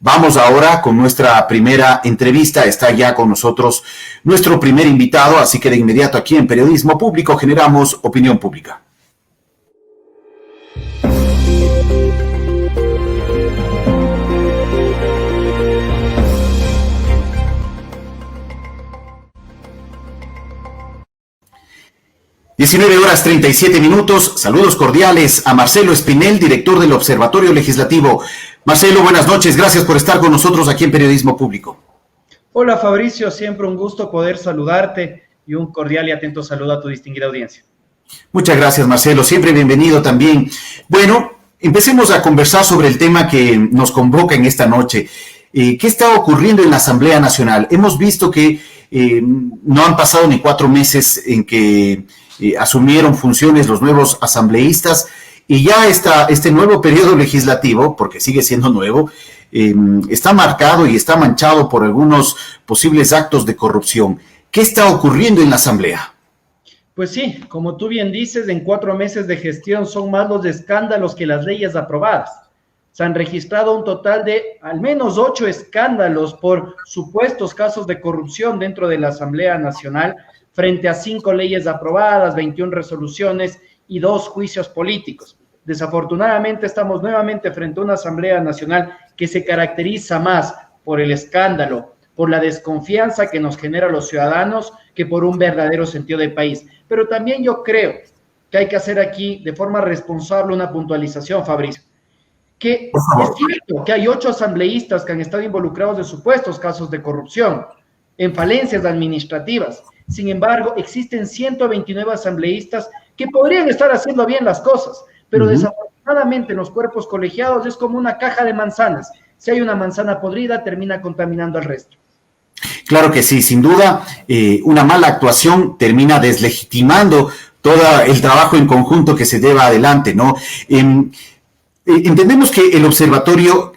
Vamos ahora con nuestra primera entrevista. Está ya con nosotros nuestro primer invitado, así que de inmediato aquí en Periodismo Público generamos opinión pública. (19:37). Saludos cordiales a Marcelo Espinel, director del Observatorio Legislativo. Marcelo, buenas noches. Gracias por estar con nosotros aquí en Periodismo Público. Hola Fabricio, siempre un gusto poder saludarte y un cordial y atento saludo a tu distinguida audiencia. Muchas gracias, Marcelo. Siempre bienvenido también. Bueno, empecemos a conversar sobre el tema que nos convoca en esta noche. ¿Qué está ocurriendo en la Asamblea Nacional? Hemos visto que no han pasado ni 4 meses en que asumieron funciones los nuevos asambleístas y ya este nuevo periodo legislativo, porque sigue siendo nuevo, está marcado y está manchado por algunos posibles actos de corrupción. ¿Qué está ocurriendo en la Asamblea? Pues sí, como tú bien dices, en 4 meses de gestión son más los escándalos que las leyes aprobadas. Se han registrado un total de al menos 8 escándalos por supuestos casos de corrupción dentro de la Asamblea Nacional, frente a 5 leyes aprobadas, 21 resoluciones y 2 juicios políticos. Desafortunadamente estamos nuevamente frente a una Asamblea Nacional que se caracteriza más por el escándalo, por la desconfianza que nos genera a los ciudadanos, que por un verdadero sentido de país. Pero también yo creo que hay que hacer aquí de forma responsable una puntualización, Fabricio, que es cierto que hay 8 asambleístas que han estado involucrados en supuestos casos de corrupción, en falencias administrativas. Sin embargo, existen 129 asambleístas que podrían estar haciendo bien las cosas, pero desafortunadamente en los cuerpos colegiados es como una caja de manzanas. Si hay una manzana podrida, termina contaminando al resto. Claro que sí, sin duda, una mala actuación termina deslegitimando todo el trabajo en conjunto que se lleva adelante, ¿no? Entendemos que el observatorio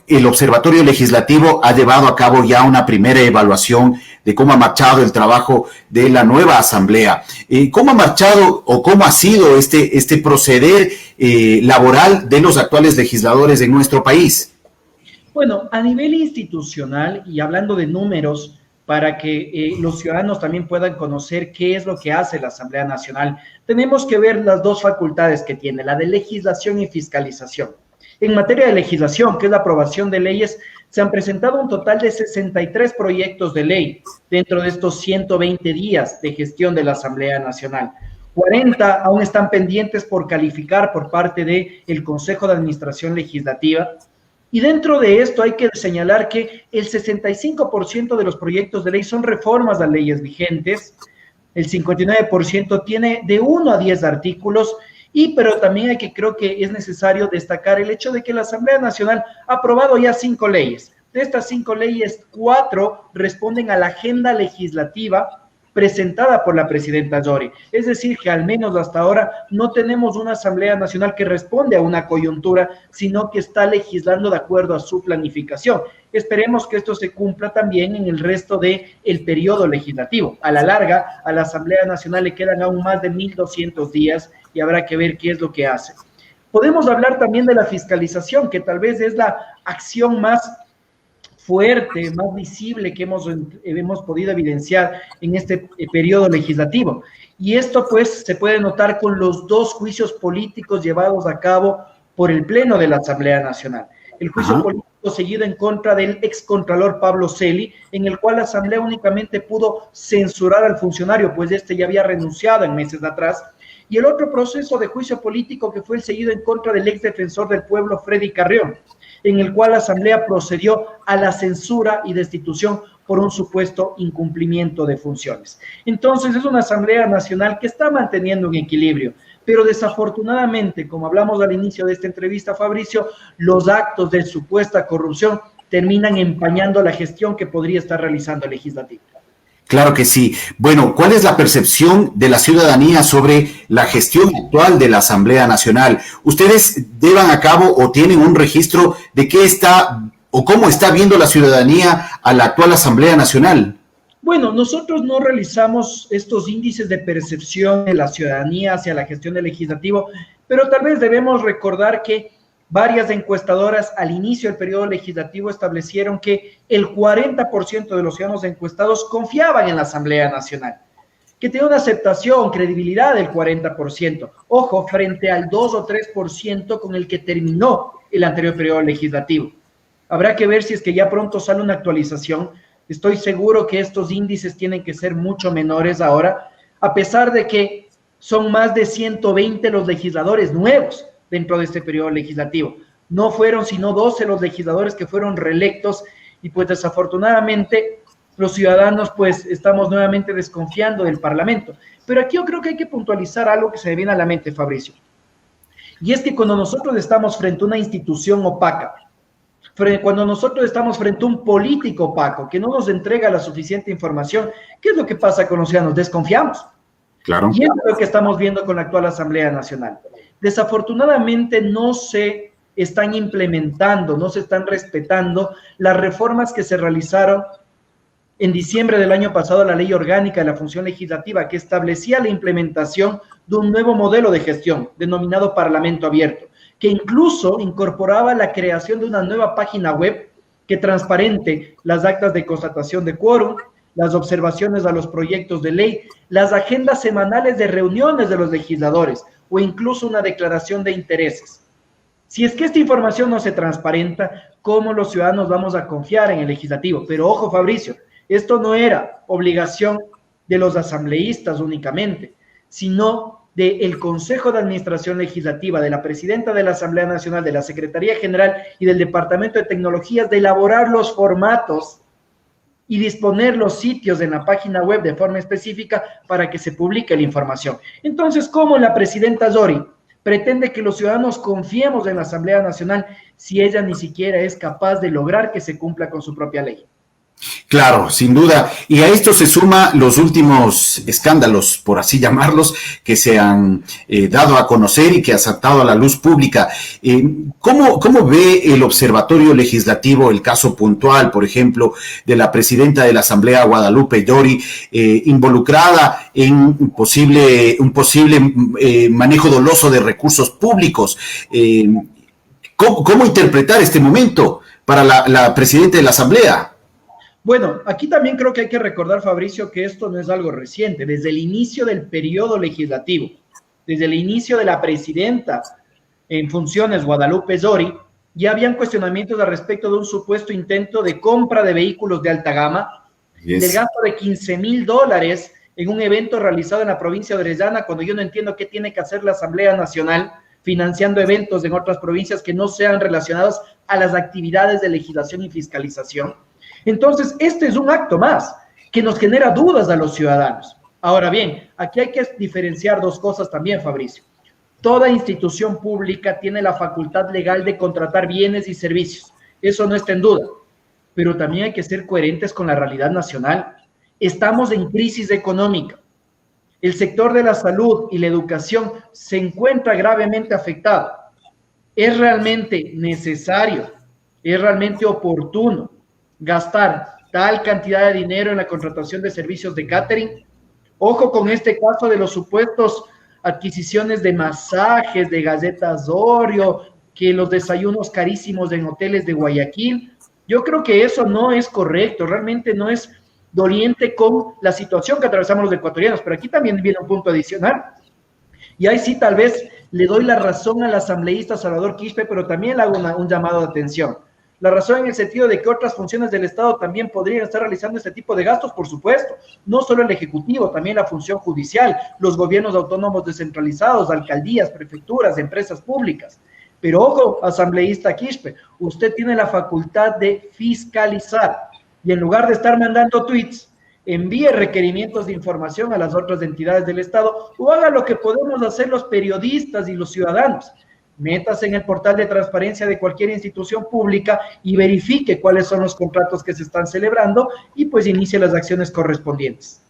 legislativo ha llevado a cabo ya una primera evaluación de cómo ha marchado el trabajo de la nueva asamblea. ¿Cómo ha marchado o cómo ha sido este proceder laboral de los actuales legisladores en nuestro país? Bueno, a nivel institucional y hablando de números, para que los ciudadanos también puedan conocer qué es lo que hace la Asamblea Nacional, tenemos que ver las 2 facultades que tiene, la de legislación y fiscalización. En materia de legislación, que es la aprobación de leyes, se han presentado un total de 63 proyectos de ley dentro de estos 120 días de gestión de la Asamblea Nacional. 40 aún están pendientes por calificar por parte del Consejo de Administración Legislativa. Y dentro de esto hay que señalar que el 65% de los proyectos de ley son reformas a leyes vigentes, el 59% tiene de 1 a 10 artículos, pero también creo que es necesario destacar el hecho de que la Asamblea Nacional ha aprobado ya 5 leyes. De estas 5 leyes, 4 responden a la agenda legislativa presentada por la presidenta Yori. Es decir, que al menos hasta ahora no tenemos una Asamblea Nacional que responde a una coyuntura, sino que está legislando de acuerdo a su planificación. Esperemos que esto se cumpla también en el resto del periodo legislativo. A la larga, a la Asamblea Nacional le quedan aún más de 1.200 días y habrá que ver qué es lo que hace. Podemos hablar también de la fiscalización, que tal vez es la acción más fuerte, más visible que hemos podido evidenciar en este periodo legislativo. Y esto pues se puede notar con los 2 juicios políticos llevados a cabo por el Pleno de la Asamblea Nacional. El juicio político seguido en contra del excontralor Pablo Celi, en el cual la Asamblea únicamente pudo censurar al funcionario, pues este ya había renunciado en meses atrás. Y el otro proceso de juicio político que fue el seguido en contra del exdefensor del pueblo, Freddy Carrión, en el cual la Asamblea procedió a la censura y destitución por un supuesto incumplimiento de funciones. Entonces, es una Asamblea Nacional que está manteniendo un equilibrio, pero desafortunadamente, como hablamos al inicio de esta entrevista, Fabricio, los actos de supuesta corrupción terminan empañando la gestión que podría estar realizando el legislativo. Claro que sí. Bueno, ¿cuál es la percepción de la ciudadanía sobre la gestión actual de la Asamblea Nacional? ¿Ustedes llevan a cabo o tienen un registro de qué está o cómo está viendo la ciudadanía a la actual Asamblea Nacional? Bueno, nosotros no realizamos estos índices de percepción de la ciudadanía hacia la gestión del legislativo, pero tal vez debemos recordar que Varias encuestadoras al inicio del periodo legislativo establecieron que el 40% de los ciudadanos encuestados confiaban en la Asamblea Nacional, que tenía una aceptación, credibilidad del 40%. Ojo, frente al 2 o 3% con el que terminó el anterior periodo legislativo. Habrá que ver si es que ya pronto sale una actualización. Estoy seguro que estos índices tienen que ser mucho menores ahora, a pesar de que son más de 120 los legisladores nuevos dentro de este periodo legislativo. No fueron sino 12 los legisladores que fueron reelectos y pues desafortunadamente los ciudadanos pues estamos nuevamente desconfiando del Parlamento. Pero aquí yo creo que hay que puntualizar algo que se me viene a la mente, Fabricio. Y es que cuando nosotros estamos frente a una institución opaca, cuando nosotros estamos frente a un político opaco que no nos entrega la suficiente información, ¿qué es lo que pasa con los ciudadanos? Desconfiamos. Claro. Y es lo que estamos viendo con la actual Asamblea Nacional. Desafortunadamente no se están implementando, no se están respetando las reformas que se realizaron en diciembre del año pasado a la Ley Orgánica de la Función Legislativa, que establecía la implementación de un nuevo modelo de gestión denominado Parlamento Abierto, que incluso incorporaba la creación de una nueva página web que transparente las actas de constatación de quórum, las observaciones a los proyectos de ley, las agendas semanales de reuniones de los legisladores o incluso una declaración de intereses. Si es que esta información no se transparenta, ¿cómo los ciudadanos vamos a confiar en el legislativo? Pero ojo, Fabricio, esto no era obligación de los asambleístas únicamente, sino del Consejo de Administración Legislativa, de la Presidenta de la Asamblea Nacional, de la Secretaría General y del Departamento de Tecnologías, de elaborar los formatos y disponer los sitios en la página web de forma específica para que se publique la información. Entonces, ¿cómo la presidenta Zori pretende que los ciudadanos confiemos en la Asamblea Nacional si ella ni siquiera es capaz de lograr que se cumpla con su propia ley? Claro, sin duda. Y a esto se suma los últimos escándalos, por así llamarlos, que se han dado a conocer y que han saltado a la luz pública. ¿Cómo ve el Observatorio Legislativo el caso puntual, por ejemplo, de la presidenta de la Asamblea, Guadalupe Llori, involucrada en un posible manejo doloso de recursos públicos? ¿Cómo interpretar este momento para la presidenta de la Asamblea? Bueno, aquí también creo que hay que recordar, Fabricio, que esto no es algo reciente. Desde el inicio del periodo legislativo, desde el inicio de la presidenta en funciones, Guadalupe Zori, ya habían cuestionamientos al respecto de un supuesto intento de compra de vehículos de alta gama, del gasto de $15,000 en un evento realizado en la provincia de Orellana, cuando yo no entiendo qué tiene que hacer la Asamblea Nacional financiando eventos en otras provincias que no sean relacionados a las actividades de legislación y fiscalización. Entonces, este es un acto más que nos genera dudas a los ciudadanos. Ahora bien, aquí hay que diferenciar dos cosas también, Fabricio. Toda institución pública tiene la facultad legal de contratar bienes y servicios. Eso no está en duda. Pero también hay que ser coherentes con la realidad nacional. Estamos en crisis económica. El sector de la salud y la educación se encuentra gravemente afectado. ¿Es realmente necesario? ¿Es realmente oportuno gastar tal cantidad de dinero en la contratación de servicios de catering? Ojo con este caso de los supuestos adquisiciones de masajes, de galletas Oreo, que los desayunos carísimos en hoteles de Guayaquil. Yo creo que eso no es correcto, realmente no es doliente con la situación que atravesamos los ecuatorianos, pero aquí también viene un punto adicional. Y ahí sí tal vez le doy la razón al asambleísta Salvador Quispe, pero también le hago un llamado de atención. La razón en el sentido de que otras funciones del Estado también podrían estar realizando este tipo de gastos, por supuesto. No solo el Ejecutivo, también la función judicial, los gobiernos autónomos descentralizados, alcaldías, prefecturas, empresas públicas. Pero ojo, asambleísta Quispe, usted tiene la facultad de fiscalizar y en lugar de estar mandando tweets, envíe requerimientos de información a las otras entidades del Estado o haga lo que podemos hacer los periodistas y los ciudadanos. Métase en el portal de transparencia de cualquier institución pública y verifique cuáles son los contratos que se están celebrando y pues inicie las acciones correspondientes.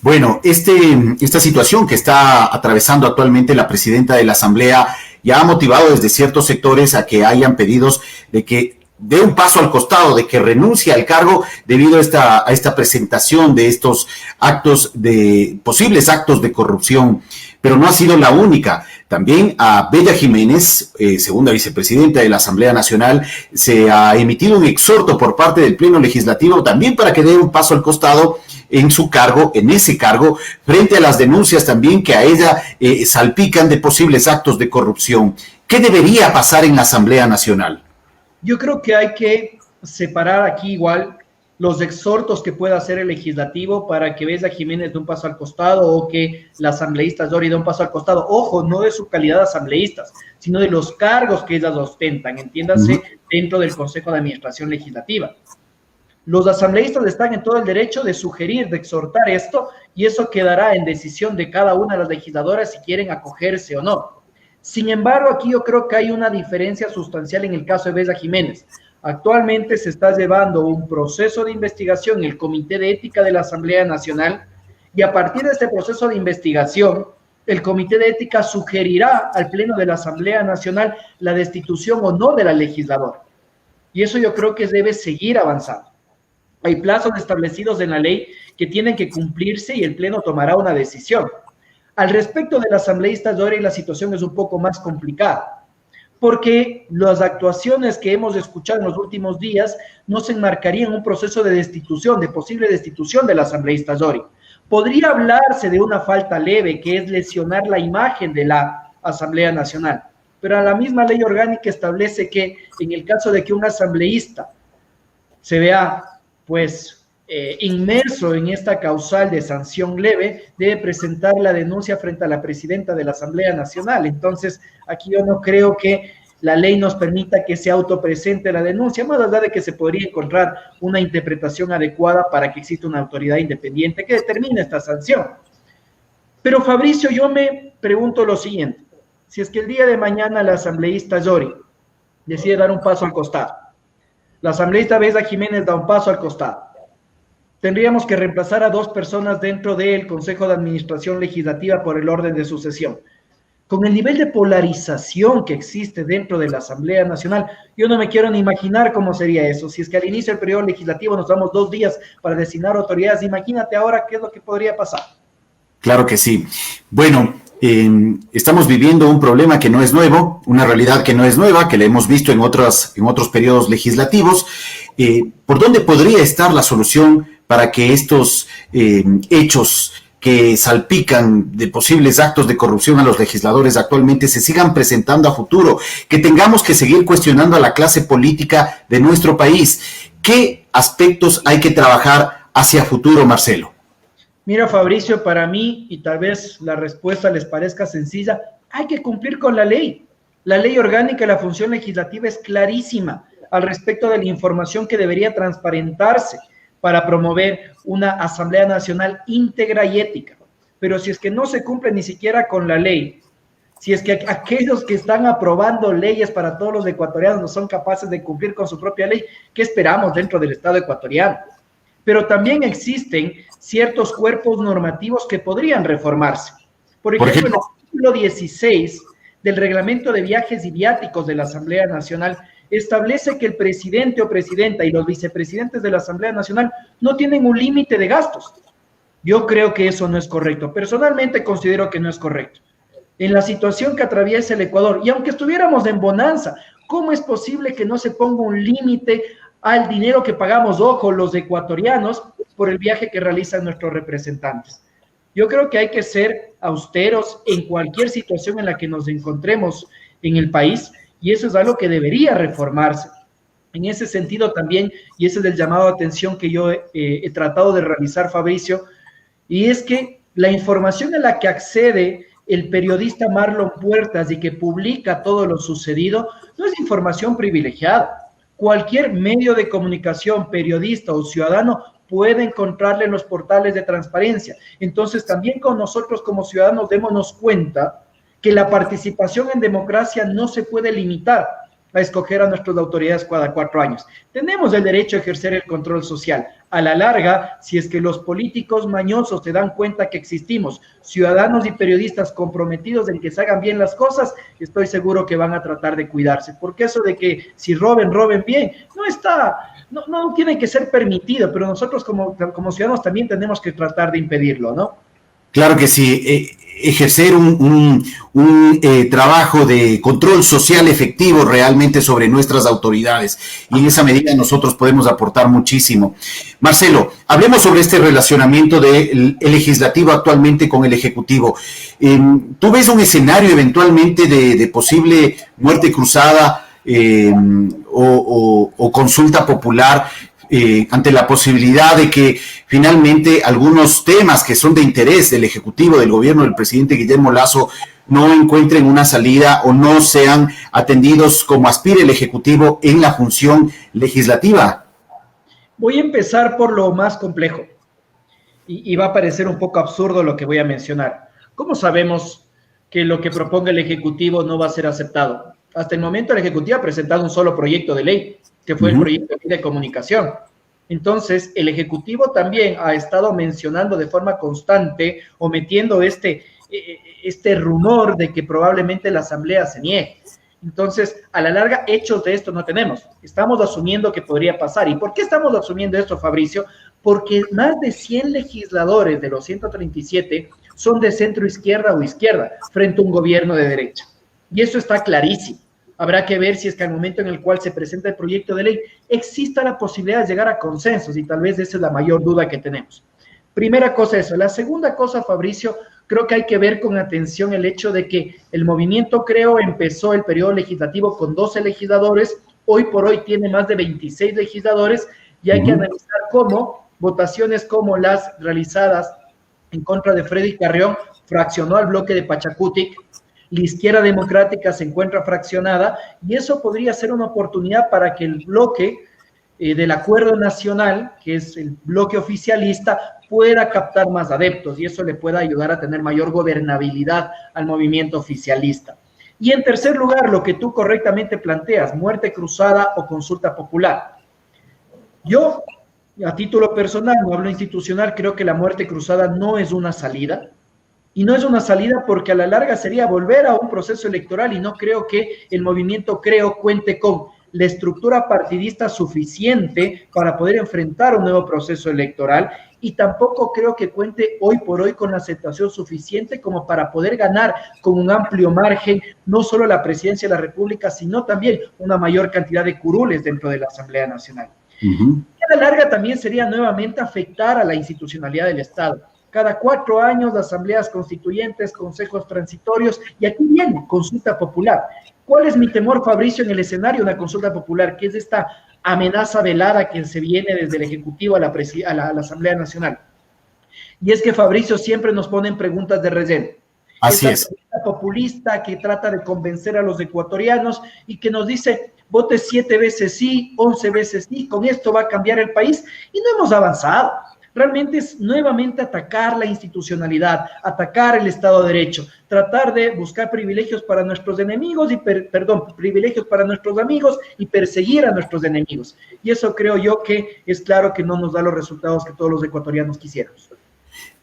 Bueno, esta situación que está atravesando actualmente la presidenta de la Asamblea ya ha motivado desde ciertos sectores a que hayan pedidos de que dé un paso al costado, de que renuncie al cargo debido a esta presentación de estos posibles actos de corrupción, pero no ha sido la única. También a Bella Jiménez, segunda vicepresidenta de la Asamblea Nacional, se ha emitido un exhorto por parte del Pleno Legislativo también para que dé un paso al costado en su cargo, en ese cargo, frente a las denuncias también que a ella salpican de posibles actos de corrupción. ¿Qué debería pasar en la Asamblea Nacional? Yo creo que hay que separar aquí igual los exhortos que pueda hacer el legislativo para que Bella Jiménez dé un paso al costado o que la asambleísta Dory dé un paso al costado. Ojo, no de su calidad de asambleístas, sino de los cargos que ellas ostentan, entiéndase, dentro del Consejo de Administración Legislativa. Los asambleístas están en todo el derecho de sugerir, de exhortar esto, y eso quedará en decisión de cada una de las legisladoras si quieren acogerse o no. Sin embargo, aquí yo creo que hay una diferencia sustancial en el caso de Bella Jiménez. Actualmente se está llevando un proceso de investigación en el Comité de Ética de la Asamblea Nacional y a partir de este proceso de investigación, el Comité de Ética sugerirá al Pleno de la Asamblea Nacional la destitución o no de la legisladora. Y eso yo creo que debe seguir avanzando. Hay plazos establecidos en la ley que tienen que cumplirse y el Pleno tomará una decisión. Al respecto de la asambleísta Dory, la situación es un poco más complicada, porque las actuaciones que hemos escuchado en los últimos días no se enmarcarían en un proceso de destitución, de posible destitución de la asambleísta Dory. Podría hablarse de una falta leve, que es lesionar la imagen de la Asamblea Nacional, pero la misma ley orgánica establece que en el caso de que un asambleísta se vea, pues, inmerso en esta causal de sanción leve, debe presentar la denuncia frente a la presidenta de la Asamblea Nacional. Entonces, aquí yo no creo que la ley nos permita que se autopresente la denuncia, más allá de que se podría encontrar una interpretación adecuada para que exista una autoridad independiente que determine esta sanción. Pero, Fabricio, yo me pregunto lo siguiente: si es que el día de mañana la asambleísta Dory decide dar un paso al costado, la asambleísta Bella Jiménez da un paso al costado, tendríamos que reemplazar a 2 personas dentro del Consejo de Administración Legislativa por el orden de sucesión. Con el nivel de polarización que existe dentro de la Asamblea Nacional, yo no me quiero ni imaginar cómo sería eso. Si es que al inicio del periodo legislativo nos damos 2 días para designar autoridades, imagínate ahora qué es lo que podría pasar. Claro que sí. Bueno, estamos viviendo un problema que no es nuevo, una realidad que no es nueva, que la hemos visto en otros periodos legislativos. ¿Por dónde podría estar la solución para que estos hechos que salpican de posibles actos de corrupción a los legisladores actualmente se sigan presentando a futuro, que tengamos que seguir cuestionando a la clase política de nuestro país? ¿Qué aspectos hay que trabajar hacia futuro, Marcelo? Mira, Fabricio, para mí, y tal vez la respuesta les parezca sencilla, hay que cumplir con la ley. La ley orgánica de la función legislativa es clarísima al respecto de la información que debería transparentarse para promover una Asamblea Nacional íntegra y ética. Pero si es que no se cumple ni siquiera con la ley, si es que aquellos que están aprobando leyes para todos los ecuatorianos no son capaces de cumplir con su propia ley, ¿qué esperamos dentro del Estado ecuatoriano? Pero también existen ciertos cuerpos normativos que podrían reformarse. Por ejemplo, el artículo 16 del Reglamento de Viajes y Viáticos de la Asamblea Nacional establece que el presidente o presidenta y los vicepresidentes de la Asamblea Nacional no tienen un límite de gastos. Yo creo que eso no es correcto. Personalmente considero que no es correcto. En la situación que atraviesa el Ecuador, y aunque estuviéramos en bonanza, ¿cómo es posible que no se ponga un límite al dinero que pagamos, ojo, los ecuatorianos, por el viaje que realizan nuestros representantes? Yo creo que hay que ser austeros en cualquier situación en la que nos encontremos en el país, y eso es algo que debería reformarse. En ese sentido también, y ese es el llamado de atención que yo he tratado de realizar, Fabricio, y es que la información a la que accede el periodista Marlon Puertas y que publica todo lo sucedido no es información privilegiada. Cualquier medio de comunicación, periodista o ciudadano puede encontrarle en los portales de transparencia. Entonces, también con nosotros como ciudadanos démonos cuenta que la participación en democracia no se puede limitar a escoger a nuestras autoridades cada 4 años. Tenemos el derecho a ejercer el control social. A la larga, si es que los políticos mañosos se dan cuenta que existimos ciudadanos y periodistas comprometidos en que se hagan bien las cosas, estoy seguro que van a tratar de cuidarse. Porque eso de que si roben bien, no tiene que ser permitido, pero nosotros como ciudadanos también tenemos que tratar de impedirlo, ¿no? Claro que sí. Ejercer un trabajo de control social efectivo realmente sobre nuestras autoridades. Y en esa medida nosotros podemos aportar muchísimo. Marcelo, hablemos sobre este relacionamiento del legislativo actualmente con el ejecutivo. ¿Tú ves un escenario eventualmente de posible muerte cruzada o consulta popular ante la posibilidad de que finalmente algunos temas que son de interés del Ejecutivo, del gobierno del presidente Guillermo Lasso, no encuentren una salida o no sean atendidos como aspira el Ejecutivo en la función legislativa? Voy a empezar por lo más complejo y va a parecer un poco absurdo lo que voy a mencionar. ¿Cómo sabemos que lo que proponga el Ejecutivo no va a ser aceptado? Hasta el momento el Ejecutivo ha presentado un solo proyecto de ley, que fue el proyecto de ley de comunicación. Entonces, el Ejecutivo también ha estado mencionando de forma constante o metiendo este rumor de que probablemente la Asamblea se niegue. Entonces, a la larga, hechos de esto no tenemos. Estamos asumiendo que podría pasar. ¿Y por qué estamos asumiendo esto, Fabricio? Porque más de 100 legisladores de los 137 son de centro izquierda o izquierda, frente a un gobierno de derecha. Y eso está clarísimo. Habrá que ver si es que al momento en el cual se presenta el proyecto de ley exista la posibilidad de llegar a consensos, y tal vez esa es la mayor duda que tenemos. Primera cosa eso. La segunda cosa, Fabricio, creo que hay que ver con atención el hecho de que el movimiento Creo empezó el periodo legislativo con 12 legisladores, hoy por hoy tiene más de 26 legisladores, y hay que analizar cómo votaciones como las realizadas en contra de Freddy Carrión fraccionó al bloque de Pachacutic. La izquierda democrática se encuentra fraccionada y eso podría ser una oportunidad para que el bloque del acuerdo nacional, que es el bloque oficialista, pueda captar más adeptos y eso le pueda ayudar a tener mayor gobernabilidad al movimiento oficialista. Y en tercer lugar, lo que tú correctamente planteas, muerte cruzada o consulta popular. Yo, a título personal, no hablo institucional, creo que la muerte cruzada no es una salida. Y no es una salida porque a la larga sería volver a un proceso electoral y no creo que el movimiento Creo cuente con la estructura partidista suficiente para poder enfrentar un nuevo proceso electoral y tampoco creo que cuente hoy por hoy con la aceptación suficiente como para poder ganar con un amplio margen no solo la presidencia de la República, sino también una mayor cantidad de curules dentro de la Asamblea Nacional. Y a la larga también sería nuevamente afectar a la institucionalidad del Estado. Cada 4 años, asambleas constituyentes, consejos transitorios, y aquí viene consulta popular. ¿Cuál es mi temor, Fabricio, en el escenario de una consulta popular? Que es esta amenaza velada que se viene desde el Ejecutivo a la Asamblea Nacional. Y es que, Fabricio, siempre nos ponen preguntas de relleno. Así es. Esa populista que trata de convencer a los ecuatorianos y que nos dice, vote 7 veces sí, 11 veces sí, con esto va a cambiar el país, y no hemos avanzado. Realmente es nuevamente atacar la institucionalidad, atacar el Estado de Derecho, tratar de buscar privilegios para nuestros enemigos privilegios para nuestros amigos y perseguir a nuestros enemigos. Y eso creo yo que es claro que no nos da los resultados que todos los ecuatorianos quisiéramos.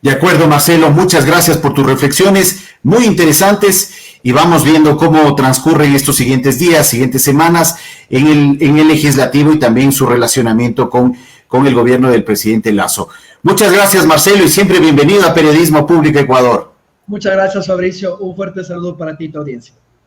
De acuerdo, Marcelo, muchas gracias por tus reflexiones, muy interesantes, y vamos viendo cómo transcurren estos siguientes días, siguientes semanas en el legislativo y también su relacionamiento con el gobierno del presidente Lasso. Muchas gracias, Marcelo, y siempre bienvenido a Periodismo Público Ecuador. Muchas gracias, Fabricio. Un fuerte saludo para ti y tu audiencia.